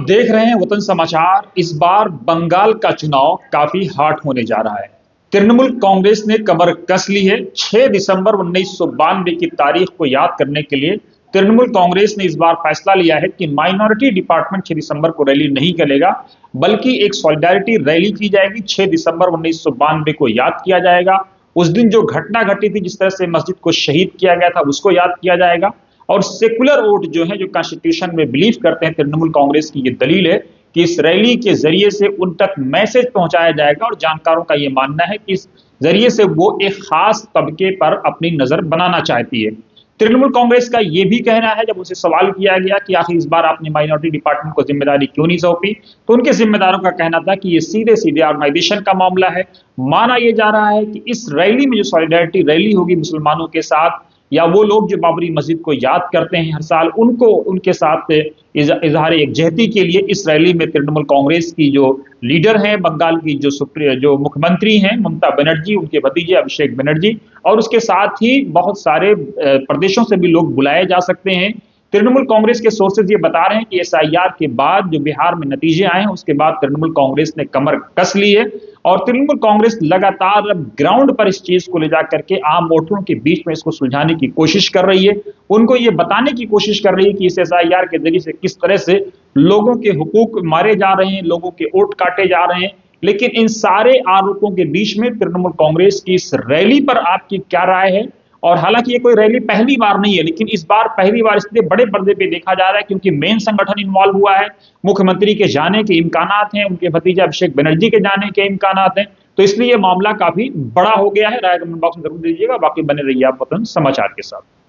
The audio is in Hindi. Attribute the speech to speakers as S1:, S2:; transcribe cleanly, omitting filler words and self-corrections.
S1: आप देख रहे हैं वतन समाचार। इस बार बंगाल का चुनाव काफी हॉट होने जा रहा है। तृणमूल कांग्रेस ने कमर कस ली है। 6 दिसंबर 1992 की तारीख को याद करने के लिए तृणमूल कांग्रेस ने इस बार फैसला लिया है कि माइनॉरिटी डिपार्टमेंट 6 दिसंबर को रैली नहीं करेगा, बल्कि एक सॉलिडारिटी रैली की जाएगी। 6 दिसंबर 1992 को याद किया जाएगा। उस दिन जो घटना घटी थी, जिस तरह से मस्जिद को शहीद किया गया था, उसको याद किया जाएगा। और सेकुलर वोट जो है, जो कॉन्स्टिट्यूशन में बिलीव करते हैं, तृणमूल कांग्रेस की ये दलील है कि इस रैली के जरिए से उन तक मैसेज पहुंचाया जाएगा। और जानकारों का यह मानना है कि इस जरिए से वो एक खास तबके पर अपनी नजर बनाना चाहती है। तृणमूल कांग्रेस का यह भी कहना है, जब उनसे सवाल किया गया कि आखिर इस बार आपने माइनॉरिटी डिपार्टमेंट को जिम्मेदारी क्यों नहीं सौंपी, तो उनके जिम्मेदारों का कहना था कि ये सीधे सीधे ऑर्गेनाइजेशन का मामला है। माना यह जा रहा है कि इस रैली में जो सॉलिडारिटी रैली होगी मुसलमानों के साथ, या वो लोग जो बाबरी मस्जिद को याद करते हैं हर साल, उनको उनके साथ इजहार यकजहती के लिए इस रैली में तृणमूल कांग्रेस की जो लीडर हैं, बंगाल की जो मुख्यमंत्री हैं ममता बनर्जी, उनके भतीजे अभिषेक बनर्जी, और उसके साथ ही बहुत सारे प्रदेशों से भी लोग बुलाए जा सकते हैं। तृणमूल कांग्रेस के सोर्सेज ये बता रहे हैं कि एसआईआर के बाद जो बिहार में नतीजे आए हैं, उसके बाद तृणमूल कांग्रेस ने कमर कस ली है। और तृणमूल कांग्रेस लगातार अब ग्राउंड पर इस चीज को ले जाकर के आम वोटरों के बीच में इसको सुलझाने की कोशिश कर रही है। उनको ये बताने की कोशिश कर रही है कि इस एसआईआर के जरिए से किस तरह से लोगों के हुकूक मारे जा रहे हैं, लोगों के वोट काटे जा रहे हैं। लेकिन इन सारे आरोपों के बीच में तृणमूल कांग्रेस की इस रैली पर आपकी क्या राय है? और हालांकि ये कोई रैली पहली बार नहीं है, लेकिन इस बार पहली बार इसलिए बड़े पर्दे पे देखा जा रहा है क्योंकि मेन संगठन इन्वॉल्व हुआ है। मुख्यमंत्री के जाने के इम्कानात हैं, उनके भतीजे अभिषेक बनर्जी के जाने के इम्कानात हैं। तो इसलिए ये मामला काफी बड़ा हो गया है। राय कमेंट बॉक्स में जरूर दीजिएगा। बाकी बने रहिए आप वतन समाचार के साथ।